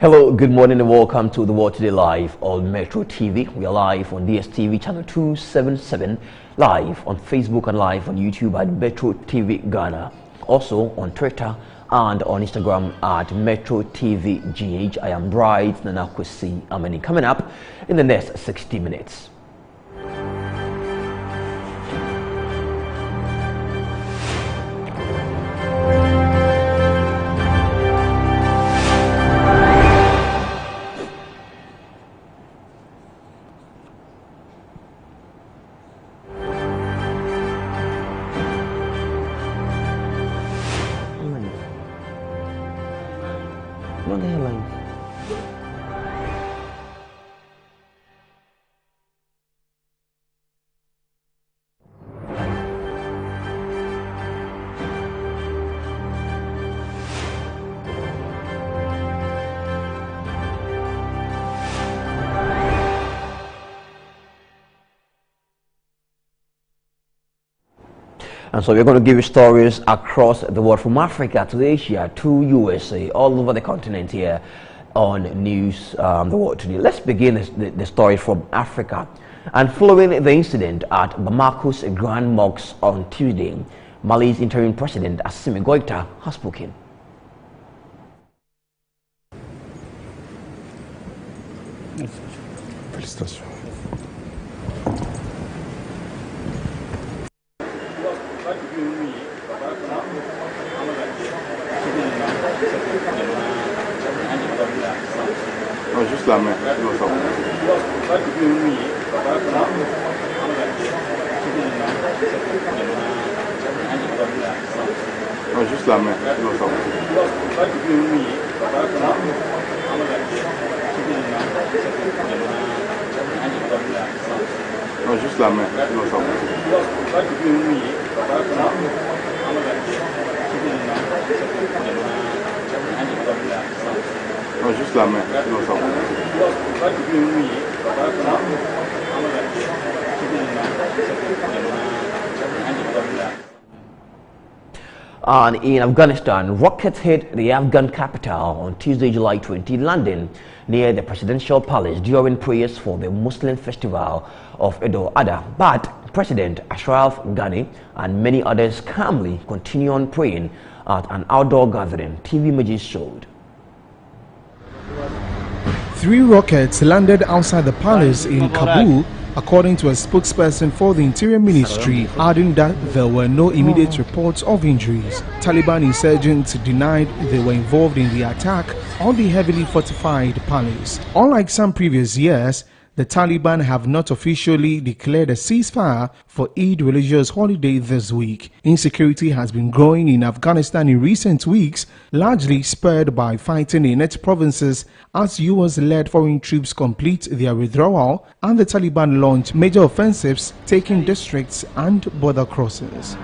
Hello, good morning and welcome to The World Today Live on Metro TV. We are live on DSTV channel 277, live on Facebook and live on YouTube at Metro TV Ghana. Also on Twitter and on Instagram at Metro TV GH. I am Bright Nanakwesi Amani. Coming up in the next 60 minutes. What the hell? And so we're going to give you stories across the world, from Africa to Asia to USA, all over the continent here on News the World Today. Let's begin the story from Africa. And following the incident at Bamako's Grand Mosque on Tuesday, Mali's interim president Assimi Goïta has spoken. Félicitations. Non, juste la main. Non, ça va. Non, juste la main. Non, ça va. Non, juste la main. Non, ça va. Non, juste la main. Non, ça va. And in Afghanistan, rockets hit the Afghan capital on Tuesday, July 20, London, near the presidential palace during prayers for the Muslim festival of Eid al-Adha. But President Ashraf Ghani and many others calmly continue on praying at an outdoor gathering, TV images showed. 3 rockets landed outside the palace in Kabul, according to a spokesperson for the Interior Ministry, adding that there were no immediate reports of injuries. Taliban insurgents denied they were involved in the attack on the heavily fortified palace. Unlike some previous years, the Taliban have not officially declared a ceasefire for Eid religious holiday this week. Insecurity has been growing in Afghanistan in recent weeks, largely spurred by fighting in its provinces as US-led foreign troops complete their withdrawal and the Taliban launch major offensives, taking districts and border crossings.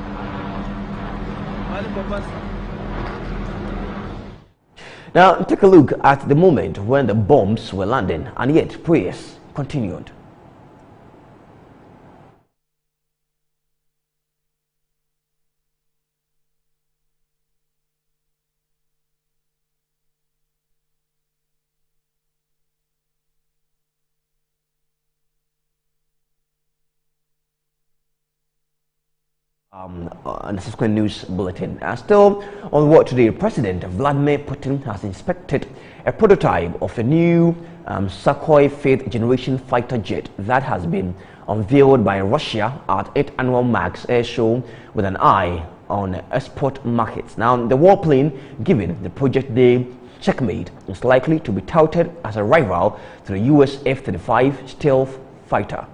Now take a look at the moment when the bombs were landing and yet prayers continued. And subsequent news bulletin. Still on What Today, President Vladimir Putin has inspected a prototype of a new Sukhoi 5th generation fighter jet that has been unveiled by Russia at its annual MAX air show with an eye on export markets. Now, the warplane, given the Project Day checkmate, is likely to be touted as a rival to the US F-35 stealth fighter.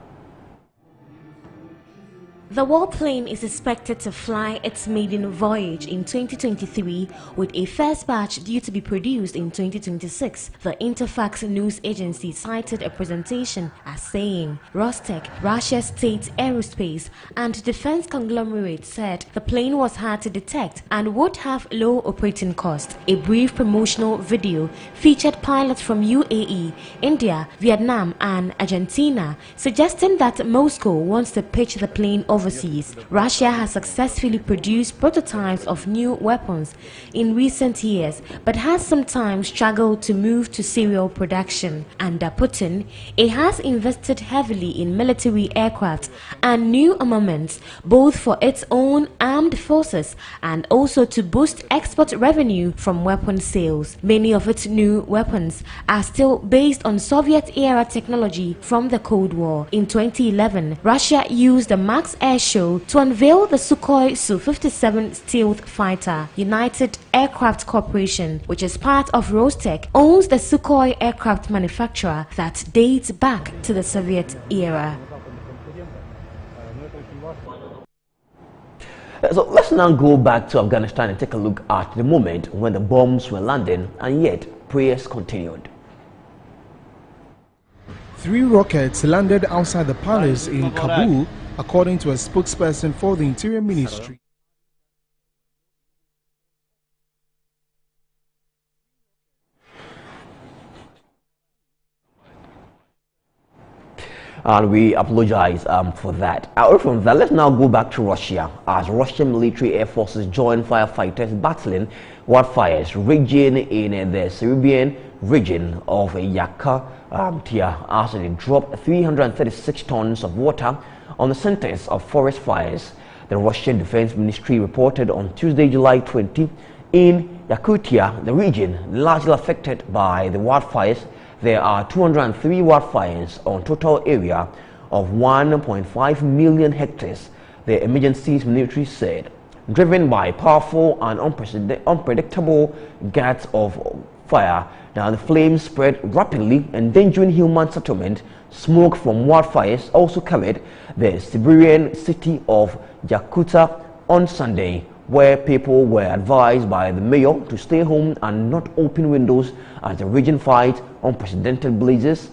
The warplane is expected to fly its maiden voyage in 2023, with a first batch due to be produced in 2026. The Interfax news agency cited a presentation as saying Rostec, Russia's state aerospace and defense conglomerate, said the plane was hard to detect and would have low operating cost. A brief promotional video featured pilots from UAE, India, Vietnam and Argentina, suggesting that Moscow wants to pitch the plane over overseas. Russia has successfully produced prototypes of new weapons in recent years, but has sometimes struggled to move to serial production. Under Putin, it has invested heavily in military aircraft and new armaments, both for its own armed forces and also to boost export revenue from weapon sales. Many of its new weapons are still based on Soviet-era technology from the Cold War. In 2011, Russia used the Max Air Show to unveil the Sukhoi Su-57 stealth fighter. United Aircraft Corporation, which is part of Rostec, owns the Sukhoi aircraft manufacturer that dates back to the Soviet era. So let's now go back to Afghanistan and take a look at the moment when the bombs were landing and yet prayers continued. 3 rockets landed outside the palace in Kabul, according to a spokesperson for the Interior Ministry. And we apologize for that. Away from that, let's now go back to Russia, as Russian military air forces join firefighters battling wildfires raging in the Serbian region of Yakutia as they dropped 336 tons of water on the centers of forest fires. The Russian Defense Ministry reported on Tuesday, July 20, in Yakutia, the region largely affected by the wildfires. There are 203 wildfires on total area of 1.5 million hectares, the emergencies military said. Driven by powerful and unpredictable gusts of fire, now the flames spread rapidly, endangering human settlement. Smoke from wildfires also covered the Siberian city of Yakutia on Sunday, where people were advised by the mayor to stay home and not open windows as the region fights unprecedented blazes,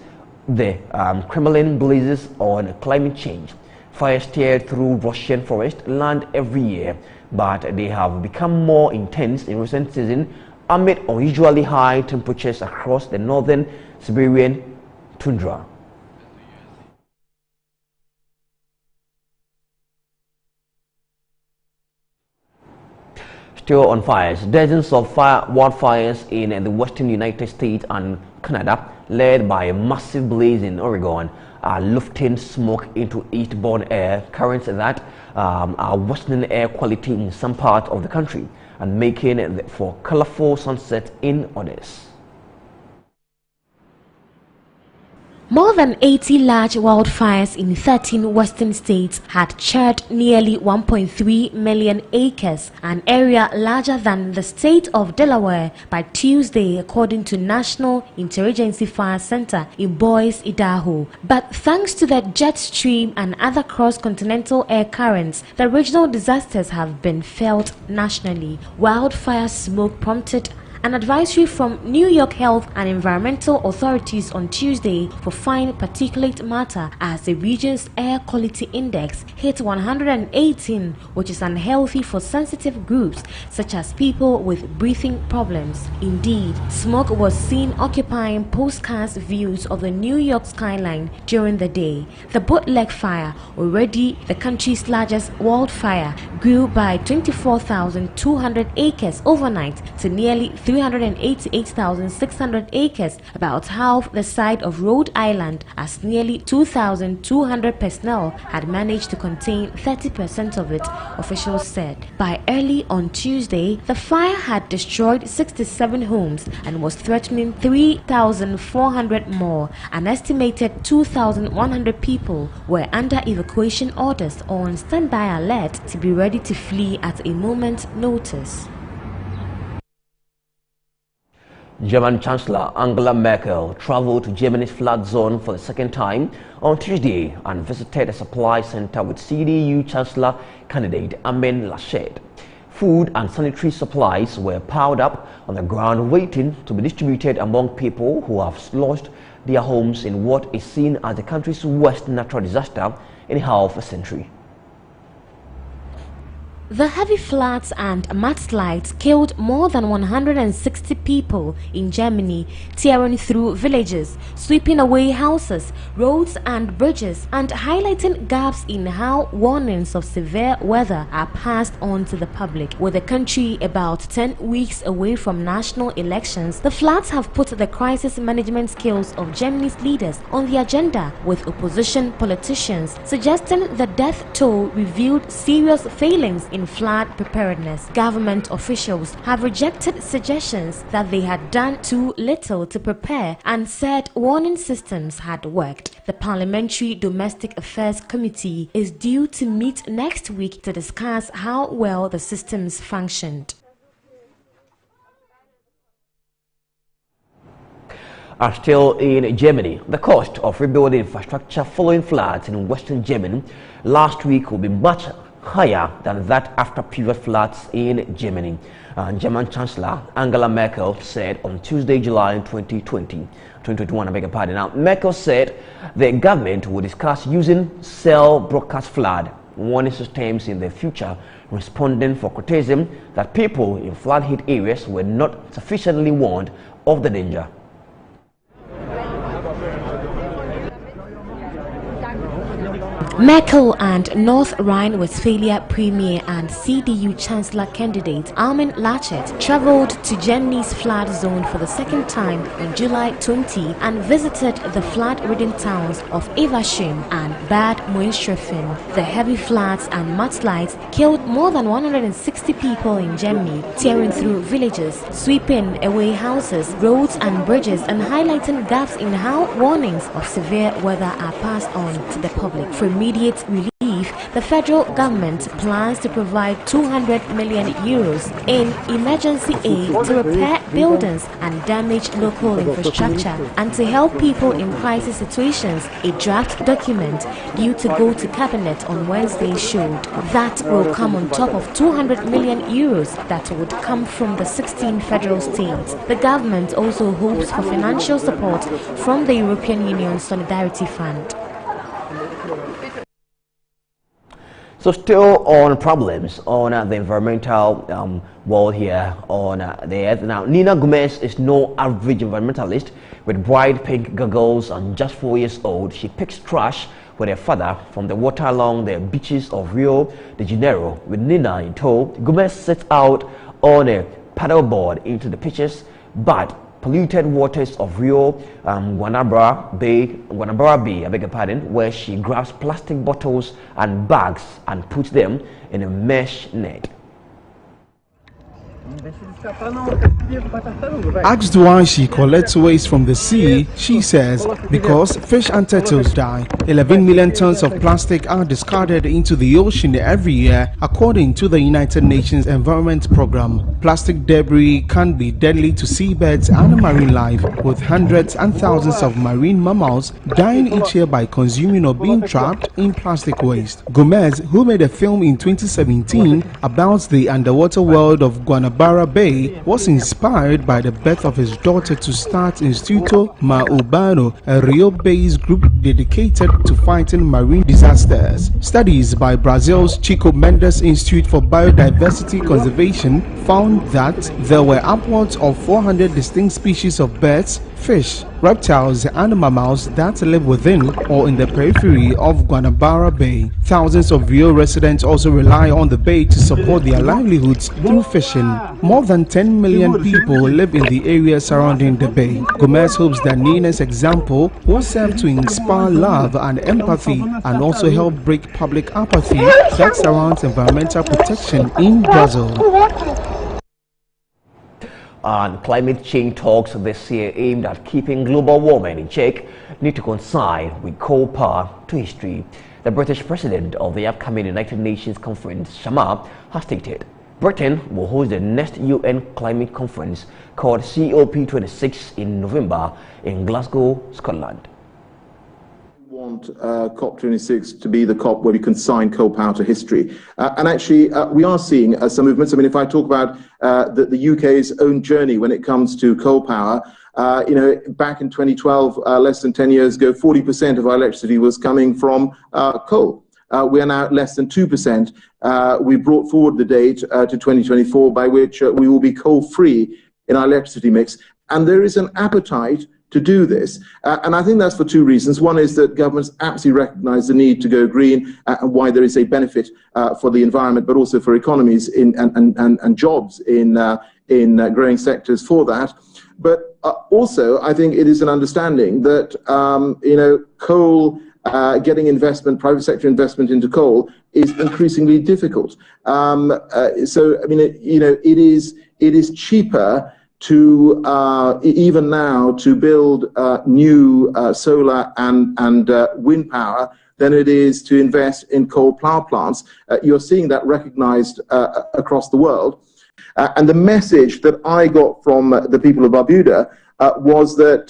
the Kremlin blazes on climate change. Fires tear through Russian forest land every year, but they have become more intense in recent season amid unusually high temperatures across the northern Siberian tundra. Still on fires, dozens of wildfires in the western United States and Canada, led by a massive blaze in Oregon, are lifting smoke into eastbound air currents that are worsening air quality in some parts of the country and making it for colorful sunsets in others. More than 80 large wildfires in 13 western states had charred nearly 1.3 million acres, an area larger than the state of Delaware, by Tuesday, according to National Interagency Fire Center in Boise, Idaho. But thanks to the jet stream and other cross-continental air currents, the regional disasters have been felt nationally. Wildfire smoke prompted an advisory from New York Health and Environmental Authorities on Tuesday for fine particulate matter as the region's air quality index hit 118, which is unhealthy for sensitive groups such as people with breathing problems. Indeed, smoke was seen occupying postcard views of the New York skyline during the day. The Bootleg fire, already the country's largest wildfire, grew by 24,200 acres overnight to nearly 388,600 acres, about half the size of Rhode Island, as nearly 2,200 personnel had managed to contain 30% of it, officials said. By early on Tuesday, the fire had destroyed 67 homes and was threatening 3,400 more. An estimated 2,100 people were under evacuation orders or on standby alert to be ready to flee at a moment's notice. German Chancellor Angela Merkel traveled to Germany's flood zone for the second time on Tuesday and visited a supply center with CDU Chancellor candidate Armin Laschet. Food and sanitary supplies were piled up on the ground waiting to be distributed among people who have lost their homes in what is seen as the country's worst natural disaster in half a century. The heavy floods and mudslides killed more than 160 people in Germany, tearing through villages, sweeping away houses, roads and bridges, and highlighting gaps in how warnings of severe weather are passed on to the public. With the country about 10 weeks away from national elections, the floods have put the crisis management skills of Germany's leaders on the agenda, with opposition politicians suggesting the death toll revealed serious failings in flood preparedness. Government officials have rejected suggestions that they had done too little to prepare and said warning systems had worked. The Parliamentary Domestic Affairs Committee is due to meet next week to discuss how well the systems functioned. Are still in Germany. The cost of rebuilding infrastructure following floods in western Germany last week will be much higher than that after previous floods in Germany. German Chancellor Angela Merkel said on Tuesday, July 2021, I beg your pardon. Now, Merkel said the government will discuss using cell broadcast flood warning systems in the future, responding for criticism that people in flood-hit areas were not sufficiently warned of the danger. Merkel and North Rhine-Westphalia Premier and CDU Chancellor candidate Armin Laschet traveled to Germany's flood zone for the second time on July 20 and visited the flood-ridden towns of AIRSHOW and Bad Moenstreffen. The heavy floods and mudslides killed more than 160 people in Germany, tearing through villages, sweeping away houses, roads and bridges, and highlighting gaps in how warnings of severe weather are passed on to the public. For immediate relief, the federal government plans to provide 200 million euros in emergency aid to repair buildings and damage local infrastructure and to help people in crisis situations. A draft document due to go to cabinet on Wednesday showed that will come on top of 200 million euros that would come from the 16 federal states. The government also hopes for financial support from the European Union Solidarity Fund. So still on problems on the environmental world here on the earth. Now, Nina Gomez is no average environmentalist. With bright pink goggles and just 4 years old, she picks trash with her father from the water along the beaches of Rio de Janeiro. With Nina in tow, Gomez sets out on a paddleboard into the pitches, but polluted waters of Rio Guanabara Bay, I beg your pardon, where she grabs plastic bottles and bags and puts them in a mesh net. Asked why she collects waste from the sea, she says because fish and turtles die. 11 million tons of plastic are discarded into the ocean every year, according to the United Nations Environment Programme. Plastic debris can be deadly to seabirds and marine life, with hundreds and thousands of marine mammals dying each year by consuming or being trapped in plastic waste. Gomez, who made a film in 2017 about the underwater world of Guanabara Bay, was inspired by the birth of his daughter to start Instituto Mar Urbano, a Rio-based group dedicated to fighting marine disasters. Studies by Brazil's Chico Mendes Institute for Biodiversity Conservation found that there were upwards of 400 distinct species of birds, fish, reptiles and mammals that live within or in the periphery of Guanabara Bay. Thousands of Rio residents also rely on the bay to support their livelihoods through fishing. More than 10 million people live in the area surrounding the bay. Gomez hopes that Nina's example will serve to inspire love and empathy and also help break public apathy that surrounds environmental protection in Brazil. And climate change talks this year aimed at keeping global warming in check need to coincide with coal power to history. The British president of the upcoming United Nations conference, Sharma, has stated Britain will host the next UN climate conference called COP26 in November in Glasgow, Scotland. We want COP26 to be the COP where we consign coal power to history. And actually, we are seeing some movements. I mean, if I talk about the UK's own journey when it comes to coal power, back in 2012, less than 10 years ago, 40% of our electricity was coming from coal. we are now at less than 2%. We brought forward the date to 2024 by which we will be coal-free in our electricity mix. And there is an appetite to do this. And I think that's for two reasons. One is that governments absolutely recognize the need to go green and why there is a benefit for the environment, but also for economies and jobs in growing sectors for that. But also, I think it is an understanding that, coal, getting investment, private sector investment into coal is increasingly difficult. So, I mean, it is cheaper to even now to build new solar and wind power than it is to invest in coal power plants. You're seeing that recognized across the world. And the message that I got from the people of Barbuda was that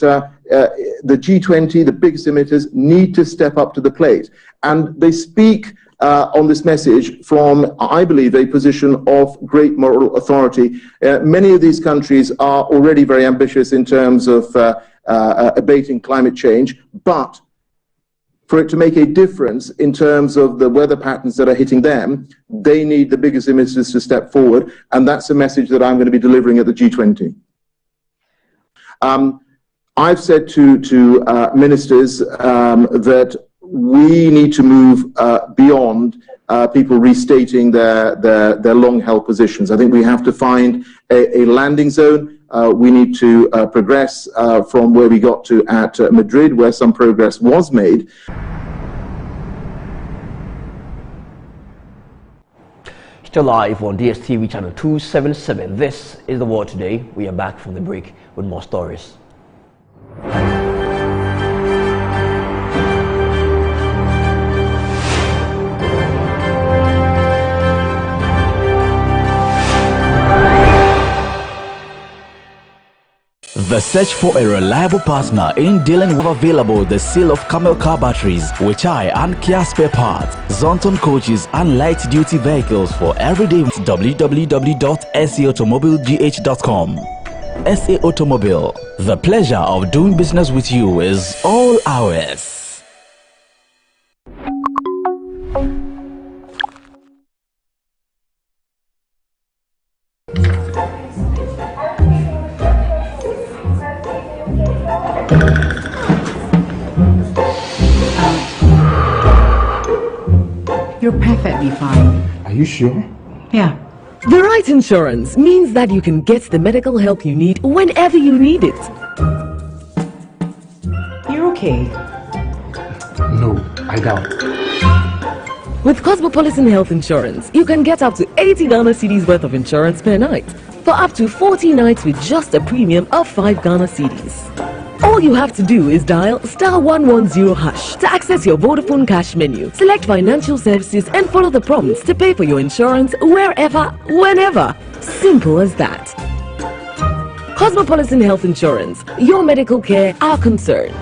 the G20, the biggest emitters, need to step up to the plate. And they speak on this message from, I believe, a position of great moral authority. Many of these countries are already very ambitious in terms of abating climate change, but for it to make a difference in terms of the weather patterns that are hitting them, they need the biggest emitters to step forward, and that's a message that I'm going to be delivering at the G20. I've said to ministers that we need to move beyond people restating their long-held positions. I think we have to find a landing zone. We need to progress from where we got to at Madrid, where some progress was made. Still live on DSTV channel 277. This is The World Today. We are back from the break with more stories. The search for a reliable partner in dealing with available the sale of Camel car batteries, Weichai and Kia spare parts, Zonton coaches and light duty vehicles for everyday. www.saautomobilegh.com. SA Automobile, the pleasure of doing business with you is all ours. You're perfectly fine. Are you sure? Yeah. The right insurance means that you can get the medical help you need whenever you need it. You're okay. No, I doubt. With Cosmopolitan Health Insurance, you can get up to 80 Ghana cedis worth of insurance per night for up to 40 nights with just a premium of 5 Ghana cedis. All you have to do is dial *110# to access your Vodafone Cash menu, select financial services and follow the prompts to pay for your insurance wherever, whenever. Simple as that. Cosmopolitan Health Insurance, your medical care, our concern.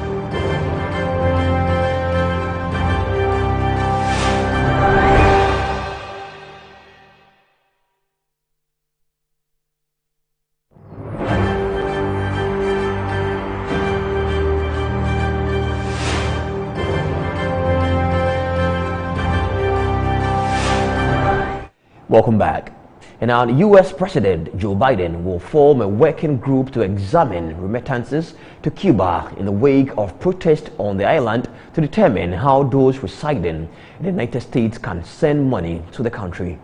Welcome back. And now, the U.S. President Joe Biden will form a working group to examine remittances to Cuba in the wake of protests on the island to determine how those residing in the United States can send money to the country.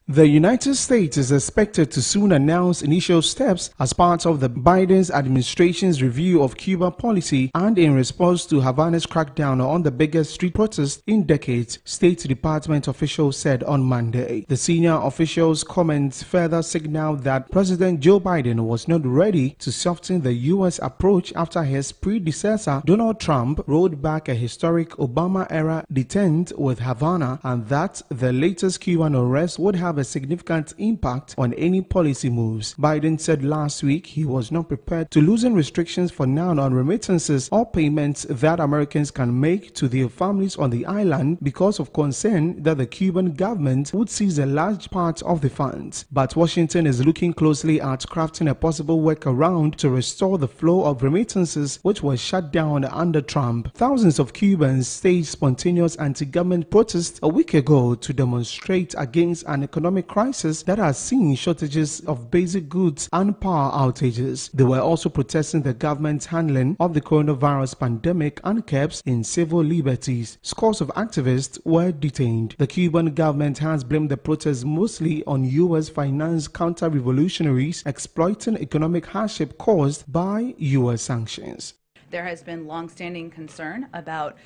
The United States is expected to soon announce initial steps as part of the Biden's administration's review of Cuba policy and in response to Havana's crackdown on the biggest street protest in decades, State Department officials said on Monday. The senior officials' comments further signaled that President Joe Biden was not ready to soften the U.S. approach after his predecessor, Donald Trump, rolled back a historic Obama-era detente with Havana, and that the latest Cuban arrest would have have a significant impact on any policy moves. Biden said last week he was not prepared to loosen restrictions for now on remittances or payments that Americans can make to their families on the island because of concern that the Cuban government would seize a large part of the funds. But Washington is looking closely at crafting a possible workaround to restore the flow of remittances, which was shut down under Trump. Thousands of Cubans staged spontaneous anti-government protests a week ago to demonstrate against an economic crisis that has seen shortages of basic goods and power outages. They were also protesting the government's handling of the coronavirus pandemic and curbs in civil liberties. Scores of activists were detained. The Cuban government has blamed the protests mostly on U.S. finance counter-revolutionaries exploiting economic hardship caused by U.S. sanctions. There has been long-standing concern about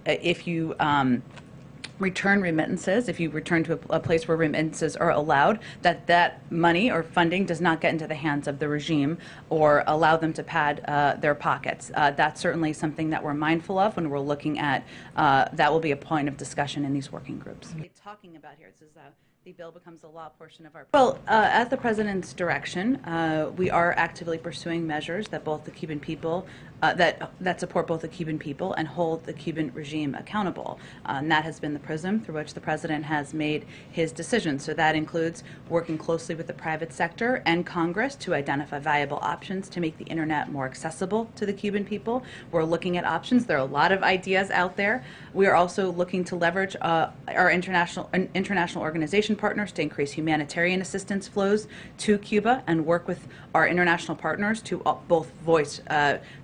if you return remittances, if you return to a place where remittances are allowed, that money or funding does not get into the hands of the regime or allow them to pad their pockets. That's certainly something that we're mindful of when we're looking at, that will be a point of discussion in these working groups. Talking about here, this is the bill becomes a law portion of our. Well, at the President's direction, we are actively pursuing measures that both the Cuban people, that support both the Cuban people and hold the Cuban regime accountable. And that has been the prism through which the President has made his decisions. So that includes working closely with the private sector and Congress to identify viable options to make the internet more accessible to the Cuban people. We're looking at options. There are a lot of ideas out there. We are also looking to leverage our international organization partners to increase humanitarian assistance flows to Cuba and work with our international partners to both voice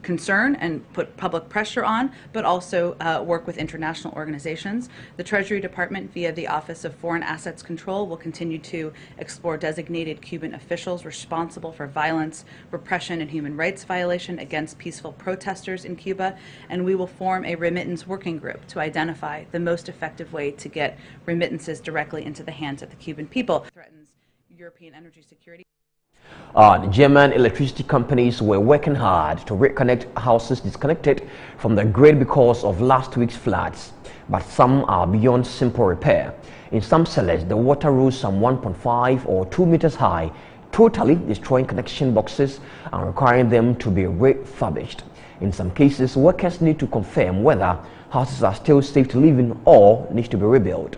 concern and put public pressure on, but also work with international organizations. The Treasury Department, via the Office of Foreign Assets Control, will continue to explore designated Cuban officials responsible for violence, repression, and human rights violation against peaceful protesters in Cuba, and we will form a remittance working group to identify the most effective way to get remittances directly into the hands of the Cuban people. Threatens European energy security. German electricity companies were working hard to reconnect houses disconnected from the grid because of last week's floods, but some are beyond simple repair. In some cellars, the water rose some 1.5 or 2 meters high, totally destroying connection boxes and requiring them to be refurbished. In some cases, workers need to confirm whether houses are still safe to live in or need to be rebuilt.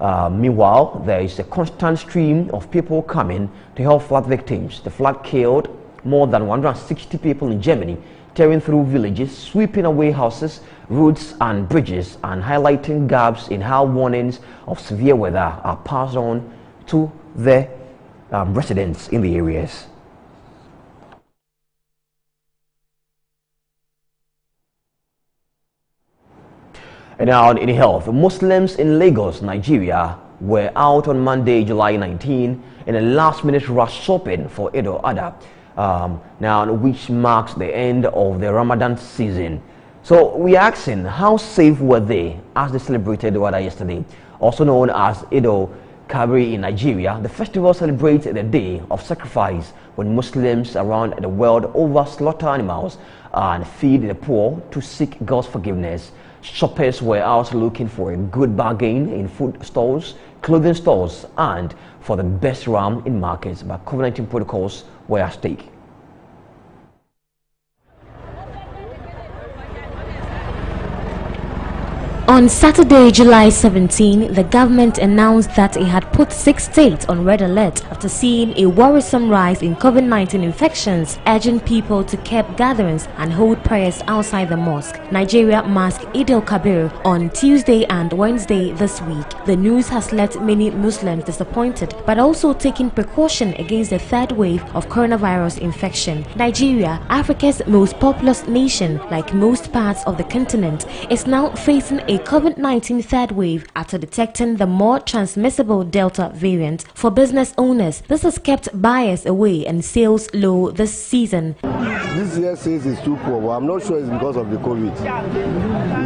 Meanwhile, there is a constant stream of people coming to help flood victims. The flood killed more than 160 people in Germany, tearing through villages, sweeping away houses, roads and bridges, and highlighting gaps in how warnings of severe weather are passed on to the residents in the areas. And now in health, Muslims in Lagos, Nigeria were out on Monday, July 19 in a last-minute rush shopping for Eid al-Adha, now which marks the end of the Ramadan season. So we are asking, how safe were they as they celebrated Eid yesterday? Also known as Eid al-Kabir in Nigeria, the festival celebrates the day of sacrifice when Muslims around the world slaughter animals and feed the poor to seek God's forgiveness. Shoppers were out looking for a good bargain in food stores, clothing stores, and for the best ram in markets, but COVID-19 protocols were at stake. On Saturday, July 17, the government announced that it had put 6 states on red alert after seeing a worrisome rise in COVID-19 infections, urging people to curb gatherings and hold prayers outside the mosque. Nigeria masked Eid al-Kabir on Tuesday and Wednesday this week. The news has left many Muslims disappointed, but also taking precaution against the third wave of coronavirus infection. Nigeria, Africa's most populous nation, like most parts of the continent, is now facing a COVID-19 third wave after detecting the more transmissible Delta variant. For business owners, this has kept buyers away and sales low this season. This year's sales is too poor, but I'm not sure it's because of the COVID.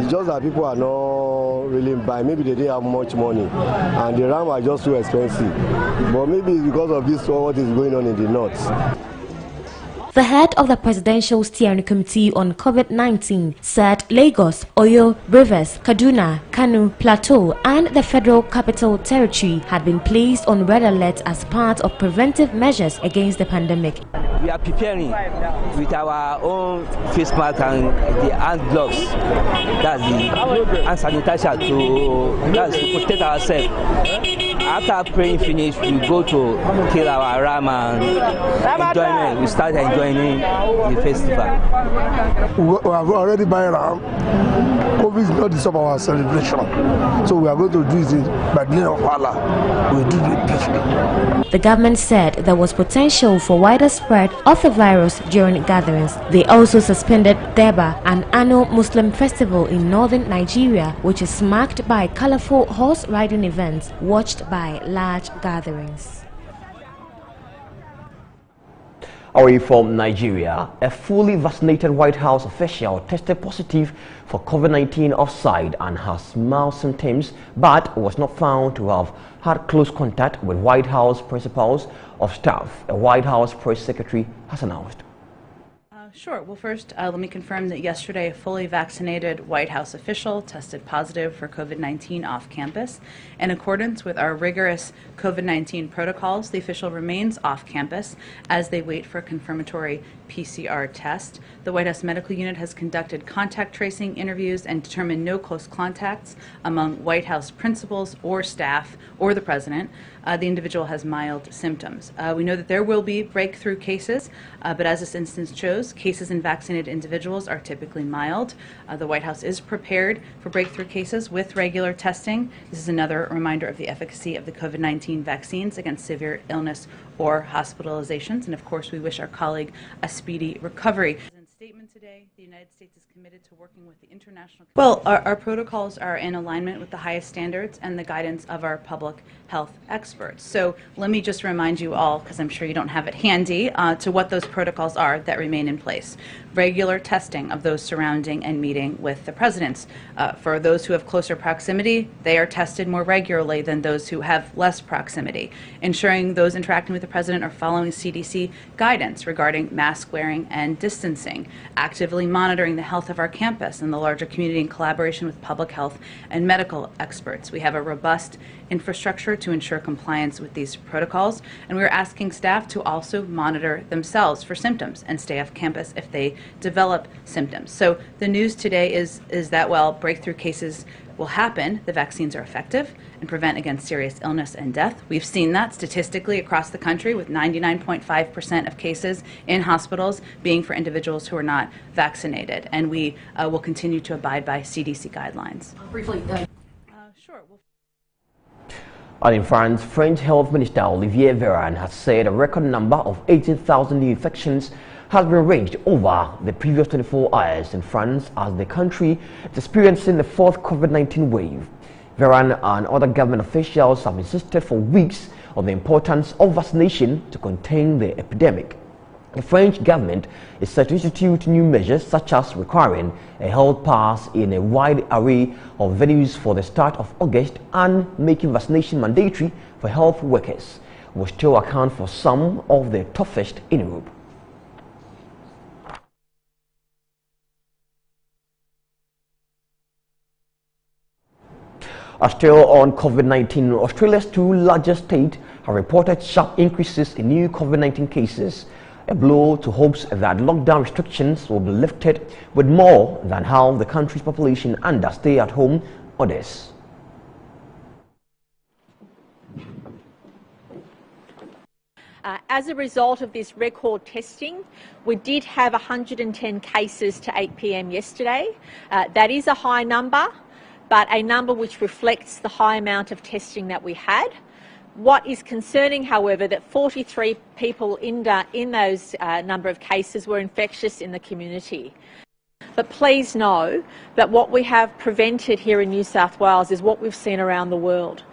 It's just that people are not really buying. Maybe they didn't have much money and the ram are just too expensive. But maybe it's because of this, what is going on in the north. The head of the Presidential Steering Committee on COVID-19 said Lagos, Oyo, Rivers, Kaduna, Kano, Plateau and the Federal Capital Territory had been placed on red alert as part of preventive measures against the pandemic. We are preparing with our own face mask and the hand gloves, that's the hand sanitizer to protect ourselves. After praying finish, we go to kill our ram and enjoyment. We start enjoying the festival. We have already buying ram. COVID is not disturb our celebration, so we are going to do it by the name of Allah. We do it peacefully. The government said there was potential for wider spread of the virus during gatherings. They also suspended Deba, an annual Muslim festival in northern Nigeria, which is marked by colorful horse riding events watched by large gatherings. Away from Nigeria, a fully vaccinated White House official tested positive for COVID-19 offside and has mild symptoms, but was not found to have had close contact with White House principals of staff, a White House press secretary has announced. Sure. Well, first, let me confirm that yesterday a fully vaccinated White House official tested positive for COVID-19 off campus. In accordance with our rigorous COVID-19 protocols, the official remains off campus as they wait for a confirmatory PCR test. The White House Medical Unit has conducted contact tracing interviews and determined no close contacts among White House principals or staff or the president. The individual has mild symptoms. We know that there will be breakthrough cases, but as this instance shows, cases in vaccinated individuals are typically mild. The White House is prepared for breakthrough cases with regular testing. This is another reminder of the efficacy of the COVID-19 vaccines against severe illness or hospitalizations. And of course, we wish our colleague a speedy recovery. Statement today, the United States is committed to working with the international. Well, our protocols are in alignment with the highest standards and the guidance of our public health experts. So let me just remind you all, because I'm sure you don't have it handy, to what those protocols are that remain in place. Regular testing of those surrounding and meeting with the presidents. For those who have closer proximity, they are tested more regularly than those who have less proximity. Ensuring those interacting with the president are following CDC guidance regarding mask wearing and distancing. Actively monitoring the health of our campus and the larger community in collaboration with public health and medical experts. We have a robust infrastructure to ensure compliance with these protocols, and we're asking staff to also monitor themselves for symptoms and stay off campus if they develop symptoms. So the news today is that while breakthrough cases will happen, the vaccines are effective and prevent against serious illness and death. We've seen that statistically across the country, with 99.5% of cases in hospitals being for individuals who are not vaccinated. And we will continue to abide by CDC guidelines. Briefly, sure. And in France, French Health Minister Olivier Véran has said a record number of 18,000 new infections has been reached over the previous 24 hours in France as the country is experiencing the fourth COVID-19 wave. Véran and other government officials have insisted for weeks on the importance of vaccination to contain the epidemic. The French government is set to institute new measures such as requiring a health pass in a wide array of venues for the start of August and making vaccination mandatory for health workers, which still account for some of the toughest in Europe. Still on COVID-19, Australia's two largest states have reported sharp increases in new COVID-19 cases, a blow to hopes that lockdown restrictions will be lifted with more than half the country's population under stay-at-home orders. As a result of this record testing, we did have 110 cases to 8 p.m. yesterday. That is a high number, but a number which reflects the high amount of testing that we had. What is concerning, however, that 43 people in those number of cases were infectious in the community. But please know that what we have prevented here in New South Wales is what we've seen around the world.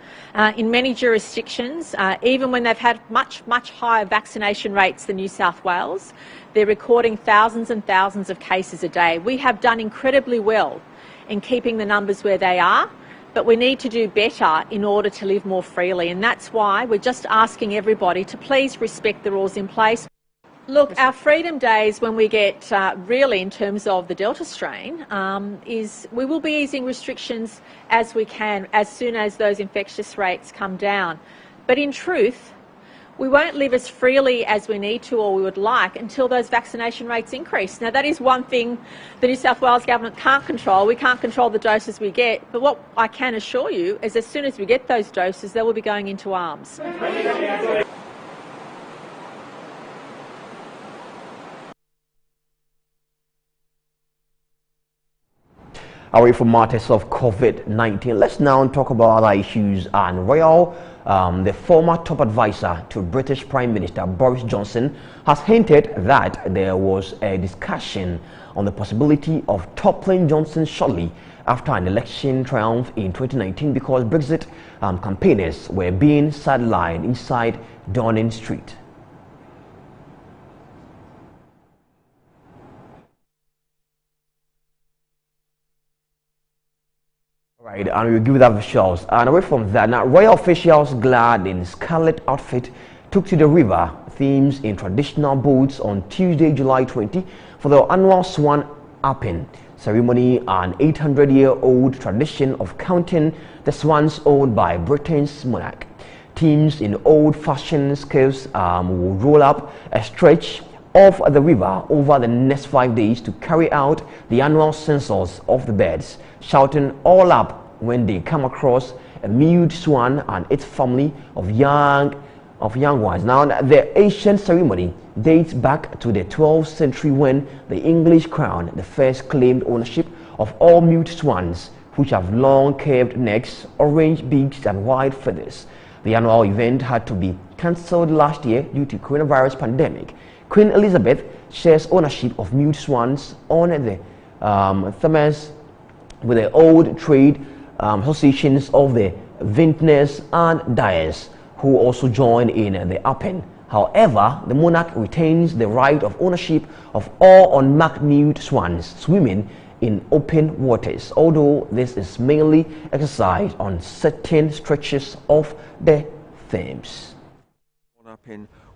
In many jurisdictions, even when they've had much higher vaccination rates than New South Wales, they're recording thousands and thousands of cases a day. We have done incredibly well in keeping the numbers where they are, but we need to do better in order to live more freely, and that's why we're just asking everybody to please respect the rules in place. Look, our Freedom Days, when we get really in terms of the Delta strain, is we will be easing restrictions as we can, as soon as those infectious rates come down. But in truth, we won't live as freely as we need to or we would like until those vaccination rates increase. Now, that is one thing the New South Wales government can't control. We can't control the doses we get. But what I can assure you is as soon as we get those doses, they will be going into arms. Away from matters of COVID-19, let's now talk about other issues. And Royal, the former top advisor to British Prime Minister Boris Johnson, has hinted that there was a discussion on the possibility of toppling Johnson shortly after an election triumph in 2019 because Brexit campaigners were being sidelined inside Downing Street. Right, and we'll give that visuals. And away from that, now royal officials clad in scarlet outfit took to the river Thames in traditional boats on Tuesday, July 20 for the annual Swan Upping ceremony, an 800-year-old tradition of counting the swans owned by Britain's monarch. Teams in old-fashioned skiffs will roll up a stretch of the river over the next 5 days to carry out the annual census of the birds, shouting all up when they come across a mewed swan and its family of young ones. Now, the ancient ceremony dates back to the 12th century when the English crown the first claimed ownership of all mewed swans, which have long curved necks, orange beaks and wide feathers. The annual event had to be cancelled last year due to coronavirus pandemic. Queen Elizabeth shares ownership of mewed swans on the Thames with the old trade associations of the vintners and dyers, who also join in the upping. However, the monarch retains the right of ownership of all unmarked mewed swans swimming in open waters, although this is mainly exercised on certain stretches of the Thames.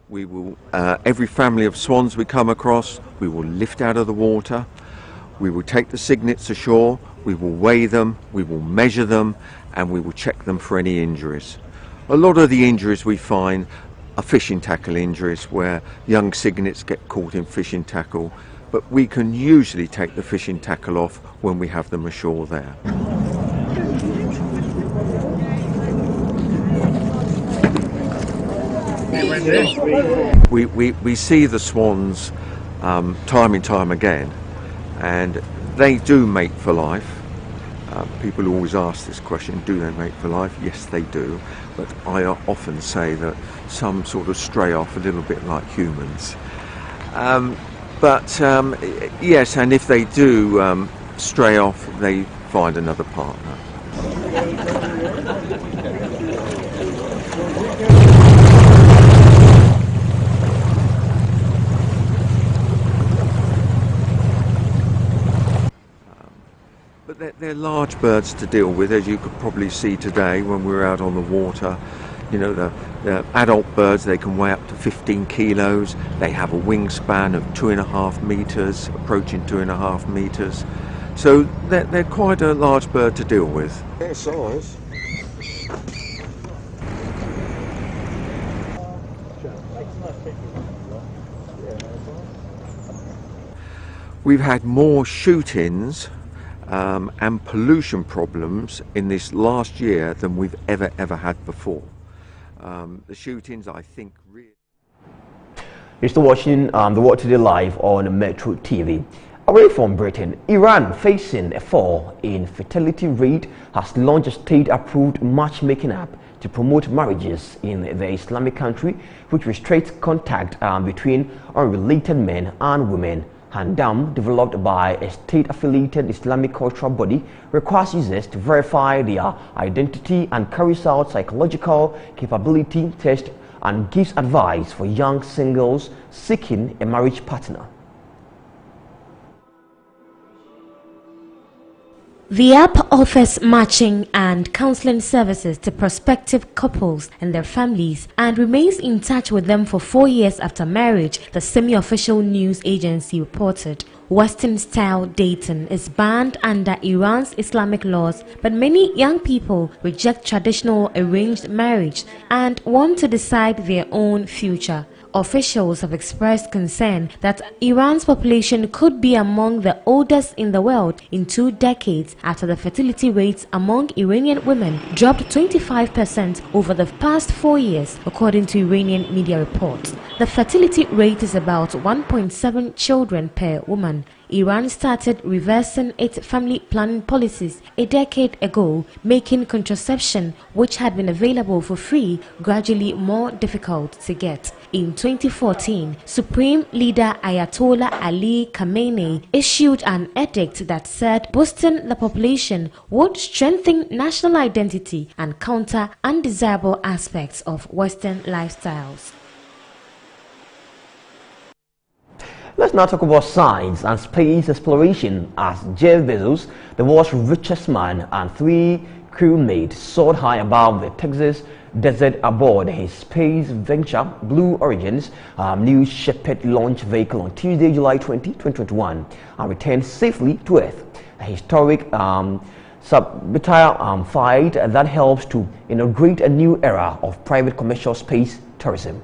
We will, every family of swans we come across, we will lift out of the water, we will take the cygnets ashore, we will weigh them, we will measure them, and we will check them for any injuries. A lot of the injuries we find are fishing tackle injuries where young cygnets get caught in fishing tackle, but we can usually take the fishing tackle off when we have them ashore there. We see the swans time and time again, and they do mate for life. People always ask this question, do they mate for life? Yes, they do, but I often say that some sort of stray off a little bit like humans. Yes, and if they do stray off, they find another partner. But they're large birds to deal with, as you could probably see today when we were out on the water. You know, the adult birds, they can weigh up to 15 kilos. They have a wingspan of 2.5 meters, approaching 2.5 meters. So they're quite a large bird to deal with. Their size. We've had more shootings and pollution problems in this last year than we've ever had before. The shootings, I think, really... You're still watching the World Today Live on Metro TV. Away from Britain, Iran, facing a fall in fertility rate, has launched a state-approved matchmaking app to promote marriages in the Islamic country, which restricts contact between unrelated men and women. Handam, developed by a state-affiliated Islamic cultural body, requires users to verify their identity and carries out psychological capability tests and gives advice for young singles seeking a marriage partner. The app offers matching and counseling services to prospective couples and their families and remains in touch with them for 4 years after marriage, the semi-official news agency reported. Western-style dating is banned under Iran's Islamic laws, but many young people reject traditional arranged marriage and want to decide their own future. Officials have expressed concern that Iran's population could be among the oldest in the world in 2 decades after the fertility rates among Iranian women dropped 25% over the past 4 years, according to Iranian media reports. The fertility rate is about 1.7 children per woman. Iran started reversing its family planning policies a decade ago, making contraception, which had been available for free, gradually more difficult to get. In 2014, Supreme Leader Ayatollah Ali Khamenei issued an edict that said boosting the population would strengthen national identity and counter undesirable aspects of Western lifestyles. Let's now talk about science and space exploration as Jeff Bezos, the world's richest man, and 3 crewmates soared high above the Texas desert aboard his space venture Blue Origin's new Shepard launch vehicle on Tuesday, July 20, 2021, and returned safely to Earth. A historic suborbital flight that helps to inaugurate a new era of private commercial space tourism.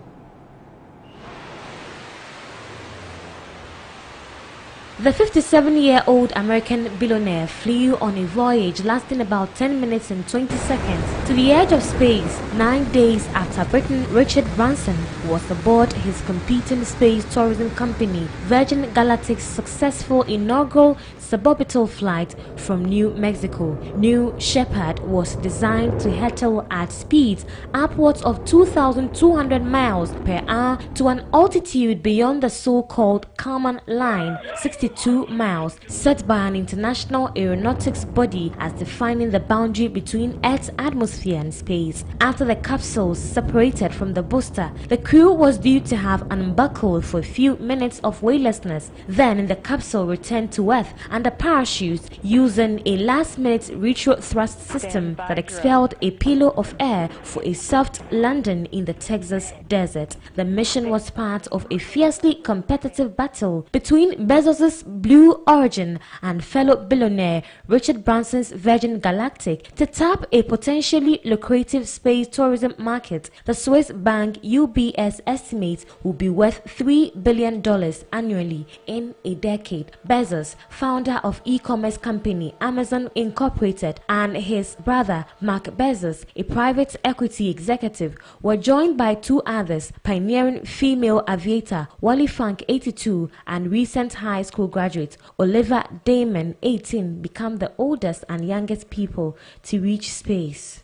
The 57-year-old American billionaire flew on a voyage lasting about 10 minutes and 20 seconds to the edge of space 9 days after Briton Richard Branson was aboard his competing space tourism company Virgin Galactic's successful inaugural suborbital flight from New Mexico. New Shepard was designed to hurtle at speeds upwards of 2,200 miles per hour to an altitude beyond the so-called Kármán line, 62 miles, set by an international aeronautics body as defining the boundary between Earth's atmosphere and space. After the capsules separated from the booster, the crew was due to have unbuckled for a few minutes of weightlessness. Then the capsule returned to Earth under parachutes using a last-minute retro thrust system that expelled a pillow of air for a soft landing in the Texas desert. The mission was part of a fiercely competitive battle between Bezos's Blue Origin and fellow billionaire Richard Branson's Virgin Galactic to tap a potentially lucrative space tourism market. The Swiss bank UBS estimates will be worth $3 billion annually in a decade. Bezos, founder of e-commerce company Amazon Incorporated, and his brother Mark Bezos, a private equity executive, were joined by 2 others, pioneering female aviator Wally Funk, 82, and recent high school graduate Oliver Damon, 18, become the oldest and youngest people to reach space.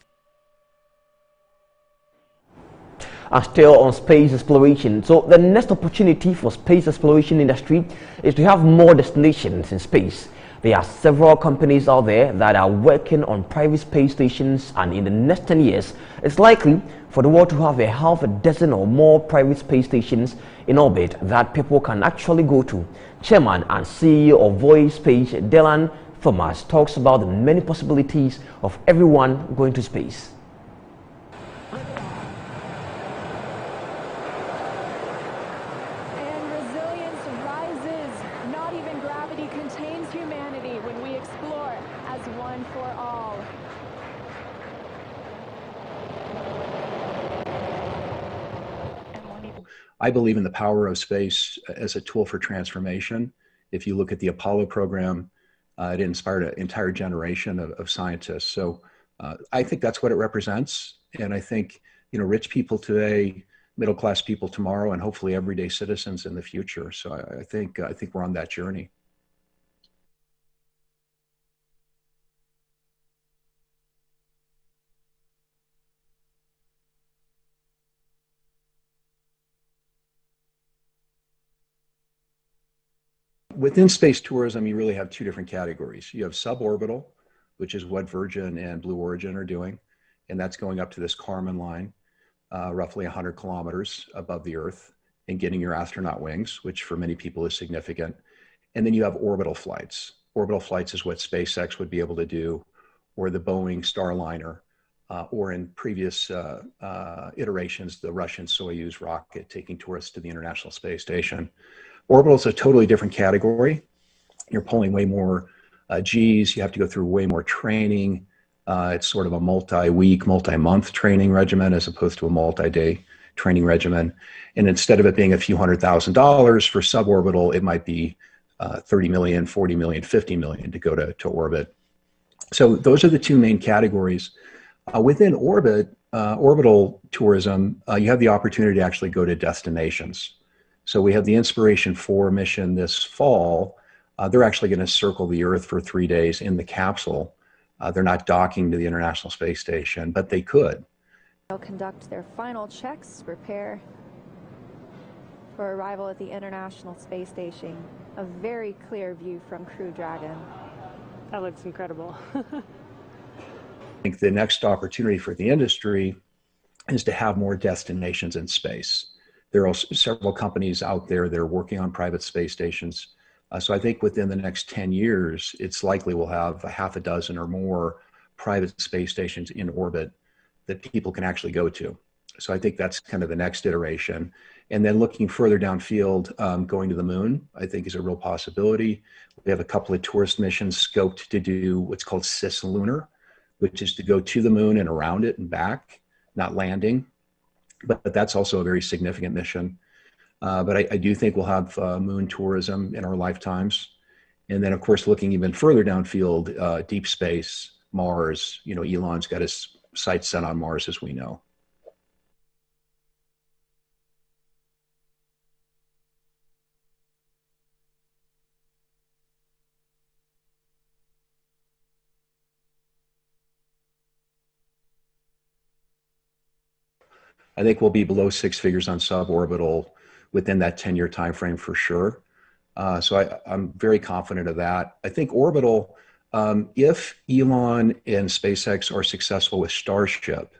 And still on space exploration, so the next opportunity for space exploration industry is to have more destinations in space. There are several companies out there that are working on private space stations, and in the next 10 years, it's likely for the world to have a half a dozen or more private space stations in orbit that people can actually go to. Chairman and CEO of Voyage Space, Dylan Thomas, talks about the many possibilities of everyone going to space. I believe in the power of space as a tool for transformation. If you look at the Apollo program, it inspired an entire generation of scientists. So I think that's what it represents. And I think, you know, rich people today, middle-class people tomorrow, and hopefully everyday citizens in the future. So I think we're on that journey. Within space tourism, you really have 2 different categories. You have suborbital, which is what Virgin and Blue Origin are doing, and that's going up to this Kármán line, roughly 100 kilometers above the Earth, and getting your astronaut wings, which for many people is significant. And then you have orbital flights. orbital flights is what SpaceX would be able to do, or the Boeing Starliner, or in previous iterations, the Russian Soyuz rocket taking tourists to the International Space Station. Orbital is a totally different category. You're pulling way more Gs, you have to go through way more training. It's sort of a multi-week, multi-month training regimen as opposed to a multi-day training regimen. And instead of it being a few $100,000 for suborbital, it might be 30 million, 40 million, 50 million to go to orbit. So those are the two main categories. Within orbit, orbital tourism, you have the opportunity to actually go to destinations. So we have the Inspiration 4 mission this fall. They're actually going to circle the Earth for 3 days in the capsule. They're not docking to the International Space Station, but they could. They'll conduct their final checks, prepare for arrival at the International Space Station. A very clear view from Crew Dragon. That looks incredible. I think the next opportunity for the industry is to have more destinations in space. There are several companies out there that are working on private space stations. So I think within the next 10 years, it's likely we'll have a half a dozen or more private space stations in orbit that people can actually go to. So I think that's kind of the next iteration. And then looking further downfield, going to the moon, I think is a real possibility. We have a couple of tourist missions scoped to do what's called cislunar, which is to go to the moon and around it and back, not landing. But that's also a very significant mission. But I do think we'll have moon tourism in our lifetimes. And then, of course, looking even further downfield, deep space, Mars, you know, Elon's got his sights set on Mars, as we know. I think we'll be below 6 figures on suborbital within that 10-year time frame for sure. So I'm very confident of that. I think orbital, if Elon and SpaceX are successful with Starship,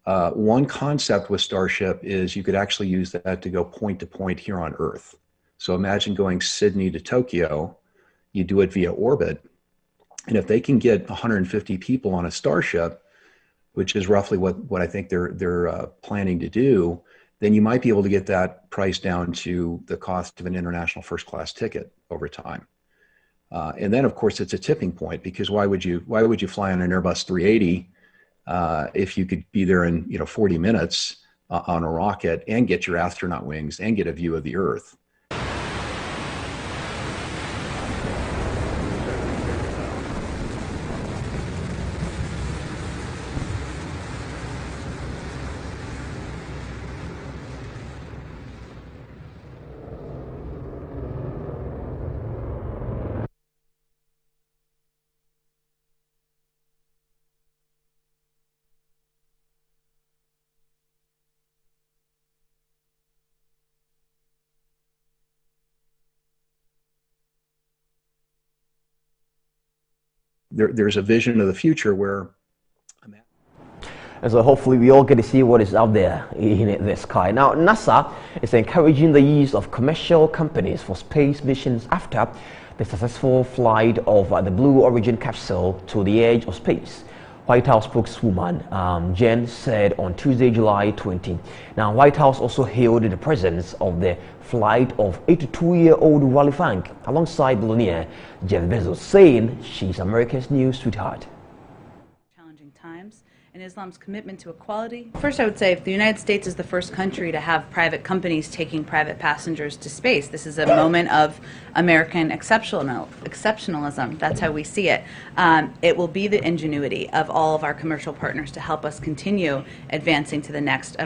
one concept with Starship is you could actually use that to go point to point here on Earth. So imagine going Sydney to Tokyo, you do it via orbit, and if they can get 150 people on a Starship, which is roughly what I think they're planning to do, then you might be able to get that price down to the cost of an international first-class ticket over time. And then, of course, it's a tipping point, because why would you fly on an Airbus 380 if you could be there in 40 minutes on a rocket and get your astronaut wings and get a view of the Earth? There's a vision of the future where... And so hopefully we all get to see what is out there in the sky. Now, NASA is encouraging the use of commercial companies for space missions after the successful flight of the Blue Origin capsule to the edge of space. White House spokeswoman Jen said on Tuesday, July 20. Now, White House also hailed the presence of the flight of 82-year-old Wally Funk alongside billionaire Jeff Bezos, saying she's America's new sweetheart. Challenging times and Islam's commitment to equality. First, I would say if the United States is the first country to have private companies taking private passengers to space, this is a moment of American exceptionalism. That's how we see it. It will be the ingenuity of all of our commercial partners to help us continue advancing to the next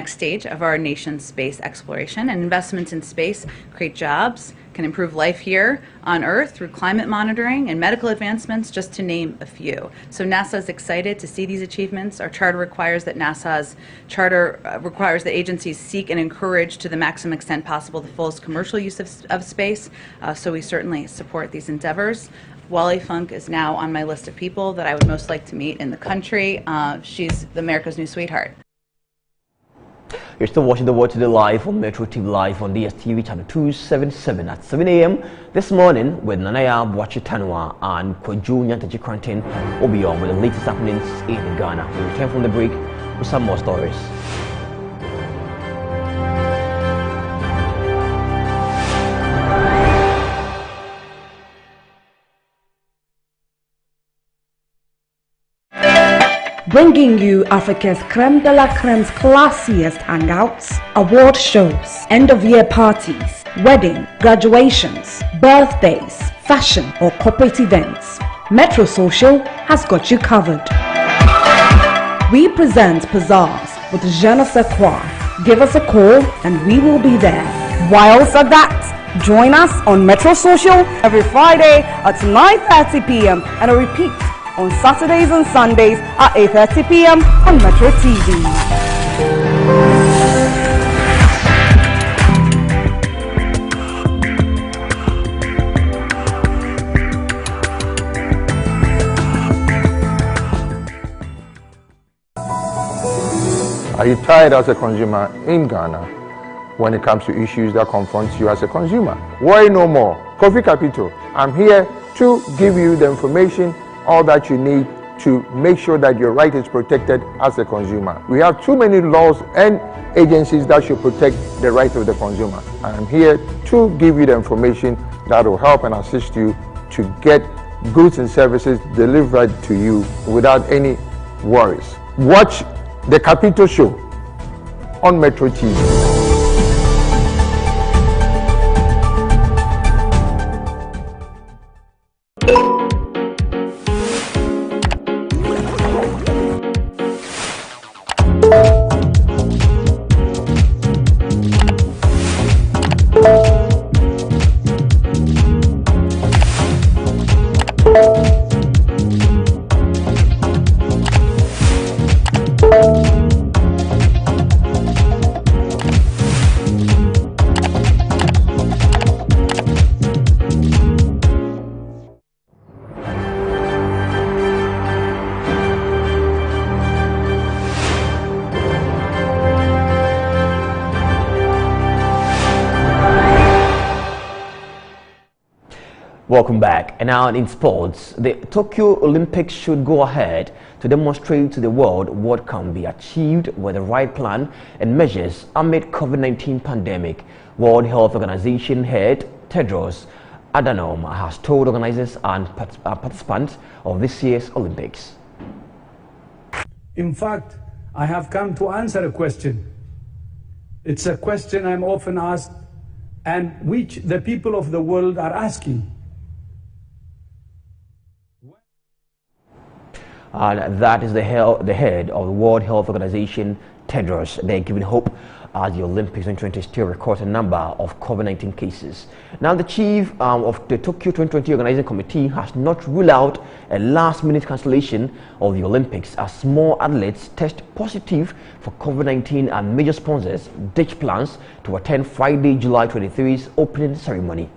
stage of our nation's space exploration. And investments in space create jobs, can improve life here on Earth through climate monitoring and medical advancements, just to name a few. So NASA is excited to see these achievements. Our charter requires that requires that agencies seek and encourage to the maximum extent possible the fullest commercial use of space. So we certainly support these endeavors. Wally Funk is now on my list of people that I would most like to meet in the country. She's America's new sweetheart. You're still watching The World Today live on Metro TV Live on DSTV channel 277 at 7 a.m. this morning with Nanaya Bwachitanwa and Koju Nyantaji Krantin will be on with the latest happenings in Ghana. We return from the break with some more stories. Bringing you Africa's creme de la creme's classiest hangouts, award shows, end-of-year parties, wedding, graduations, birthdays, fashion or corporate events. Metro Social has got you covered. We present Pizzazz with Je ne sais quoi. Give us a call and we will be there. Whilst at that, join us on Metro Social every Friday at 9:30 p.m. and a repeat on Saturdays and Sundays at 8:30 p.m. on Metro TV. Are you tired as a consumer in Ghana when it comes to issues that confront you as a consumer? Worry no more. Kofi Capito, I'm here to give you the information, all that you need to make sure that your right is protected as a consumer. We have too many laws and agencies that should protect the right of the consumer. I'm here to give you the information that will help and assist you to get goods and services delivered to you without any worries. Watch the Capito Show on Metro TV. Welcome back. And now in sports, the Tokyo Olympics should go ahead to demonstrate to the world what can be achieved with the right plan and measures amid COVID-19 pandemic. World Health Organization head Tedros Adhanom has told organizers and participants of this year's Olympics. In fact, I have come to answer a question. It's a question I'm often asked and which the people of the world are asking. And that is the head of the World Health Organization, Tedros. They're giving hope as the Olympics 2020 still records a number of COVID-19 cases. Now, the chief of the Tokyo 2020 organizing committee has not ruled out a last-minute cancellation of the Olympics as more athletes test positive for COVID-19 and major sponsors ditch plans to attend Friday, July 23's opening ceremony.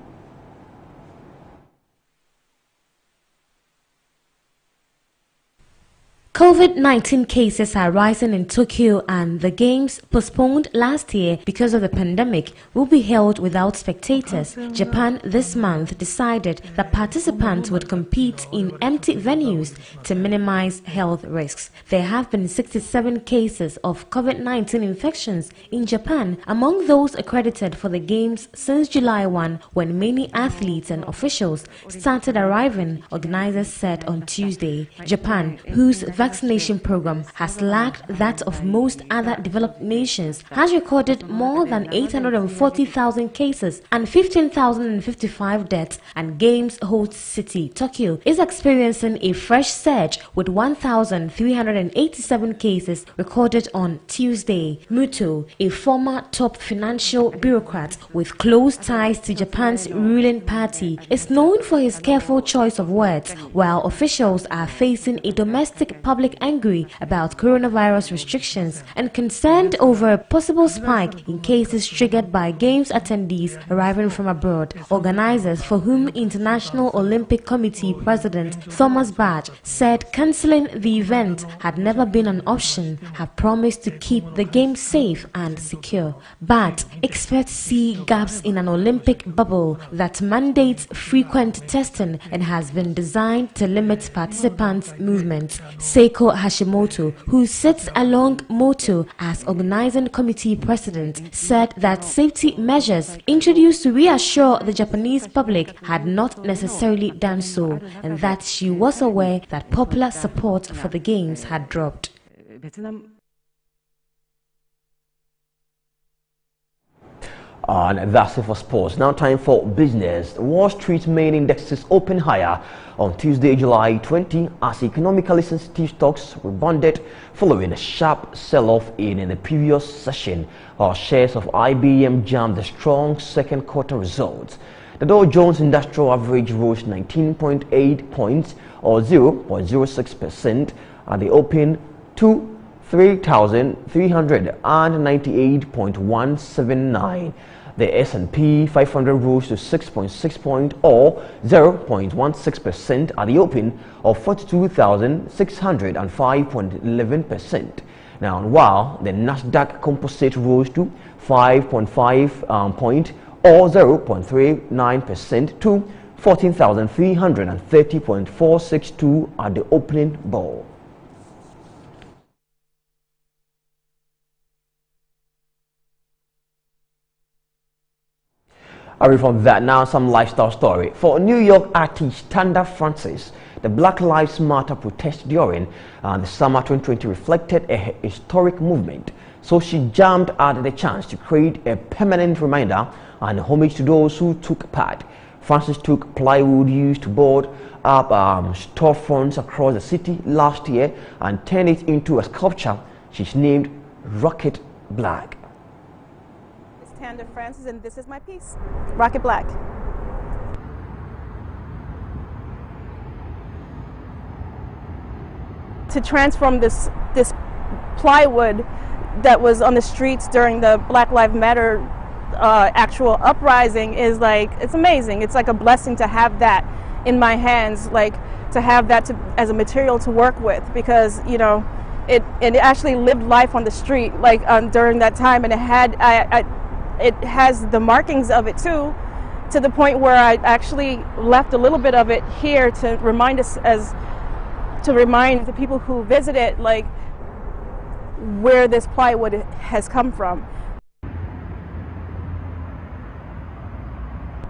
COVID-19 cases are rising in Tokyo, and the Games, postponed last year because of the pandemic, will be held without spectators. Japan this month decided that participants would compete in empty venues to minimize health risks. There have been 67 cases of COVID-19 infections in Japan, among those accredited for the Games since July 1, when many athletes and officials started arriving, organizers said on Tuesday. Japan, whose vaccination program has lagged that of most other developed nations, has recorded more than 840,000 cases and 15,055 deaths, and Games host city Tokyo is experiencing a fresh surge with 1,387 cases recorded on Tuesday. Muto, a former top financial bureaucrat with close ties to Japan's ruling party, is known for his careful choice of words, while officials are facing a domestic public public angry about coronavirus restrictions and concerned over a possible spike in cases triggered by Games attendees arriving from abroad. Organizers, for whom International Olympic Committee President Thomas Bach said cancelling the event had never been an option, have promised to keep the Games safe and secure. But experts see gaps in an Olympic bubble that mandates frequent testing and has been designed to limit participants' movement. Seiko Hashimoto, who sits along Moto as organizing committee president, said that safety measures introduced to reassure the Japanese public had not necessarily done so, and that she was aware that popular support for the Games had dropped. And that's it for sports. Now time for business. Wall Street main indexes opened higher on Tuesday, July 20, as economically sensitive stocks rebounded following a sharp sell-off in the previous session. Our shares of IBM jammed the strong second quarter results. The Dow Jones Industrial Average rose 19.8 points or 0.06% at the open to 3,398.179. The S&P 500 rose to 6.6 points or 0.16% at the open of 42,605.11%. Now, while the Nasdaq Composite rose to 5.5 point or 0.39% to 14,330.462 at the opening bell. Away from that, now some lifestyle story. For New York artist Tanda Francis, the Black Lives Matter protest during the summer 2020 reflected a historic movement. So she jumped at the chance to create a permanent reminder and homage to those who took part. Francis took plywood used to board up storefronts across the city last year and turned it into a sculpture she's named Rocket Black. Tanda Francis, and this is my piece, Rocket Black. To transform this plywood that was on the streets during the Black Lives Matter actual uprising is like, it's amazing. It's like a blessing to have that in my hands, like to have that as a material to work with, because you know it actually lived life on the street like during that time, and it had it has the markings of it too, to the point where I actually left a little bit of it here to remind us, to remind the people who visit it, like where this plywood has come from.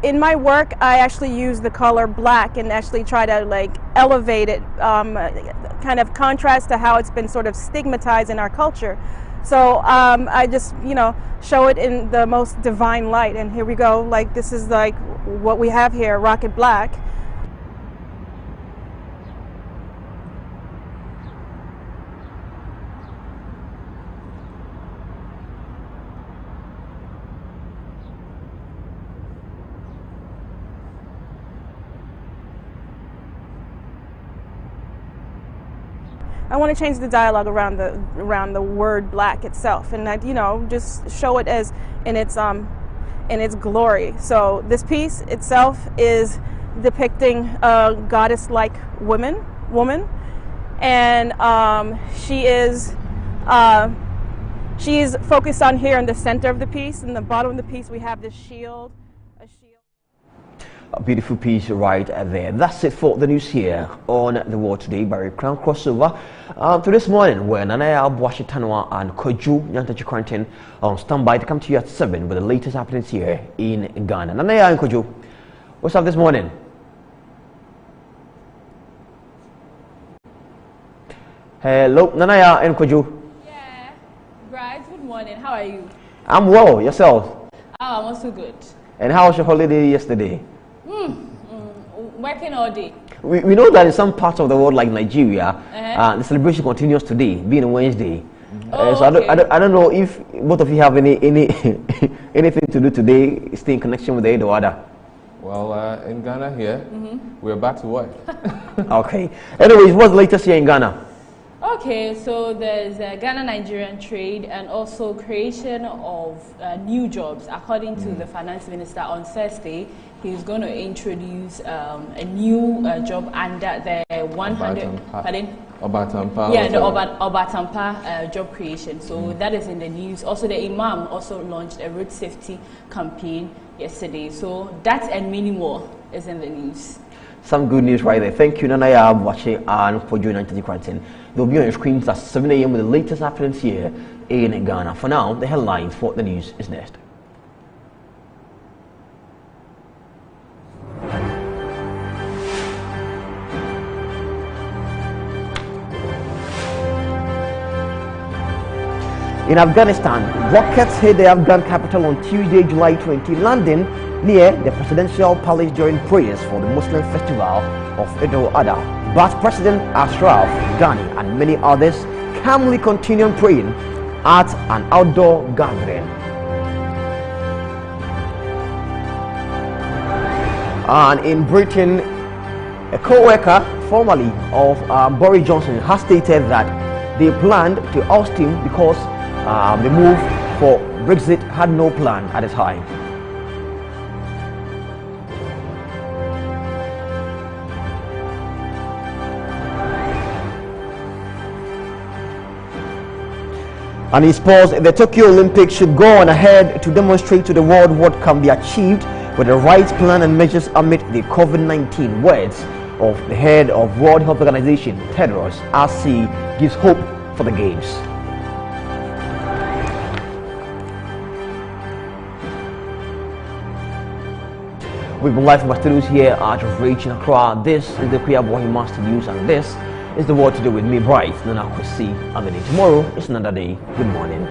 In my work, I actually use the color black and actually try to like elevate it, kind of contrast to how it's been sort of stigmatized in our culture. So I just, you know, show it in the most divine light. And here we go, like this is like what we have here, Rocket Black. I want to change the dialogue around the word black itself, and that, you know, just show it as in its glory. So this piece itself is depicting a goddess-like woman, and she's focused on here in the center of the piece. In the bottom of the piece, we have this shield. A beautiful piece right there. That's it for the news here on The World Today by Crown Crossover. To this morning, where Nanaya Abuashitanwa and Koju Nyantachi Quarantine on standby to come to you at 7 with the latest happenings here in Ghana. Nanaya and Koju, what's up this morning? Hello, Nanaya and Koju. Yeah, Bryce, good morning. How are you? I'm well. Yourself? Oh, I'm also good. And how was your holiday yesterday? Working all day. We know that in some parts of the world, like Nigeria, the celebration continues today, being a Wednesday. So okay. I don't know if both of you have anything to do today, stay in connection with the other. Well, in Ghana here, we're back to work. Okay. Anyways, what's the latest here in Ghana? Okay, so there's Ghana-Nigerian trade and also creation of new jobs. According to the finance minister on Thursday, he's going to introduce a new job under the 100. Pardon? Obatampa. Yeah, the Obatampa job creation. So that is in the news. Also, the Imam also launched a road safety campaign yesterday. So that and many more is in the news. Some good news right there. Thank you, Nanaya, for watching and for joining the quarantine. They'll be on your screens at 7 a.m. with the latest happenings here in Ghana. For now, the headlines for the news is next. In Afghanistan, rockets hit the Afghan capital on Tuesday, July 20, landing near the presidential palace during prayers for the Muslim festival of Eid al-Adha. But President Ashraf Ghani and many others calmly continued praying at an outdoor gathering. And in Britain, a co-worker formerly of Boris Johnson has stated that they planned to oust him because the move for Brexit had no plan at the time. And in sports, the Tokyo Olympics should go on ahead to demonstrate to the world what can be achieved with the right plan and measures amid the COVID-19. Words of the head of World Health Organization, Tedros, as he gives hope for the Games. We've been live from our studios here at Reach in Accra. This is the Kuya Boy Master News, and this is the What to Do with me, Bright Nana Kwesi. Tomorrow is another day. Good morning.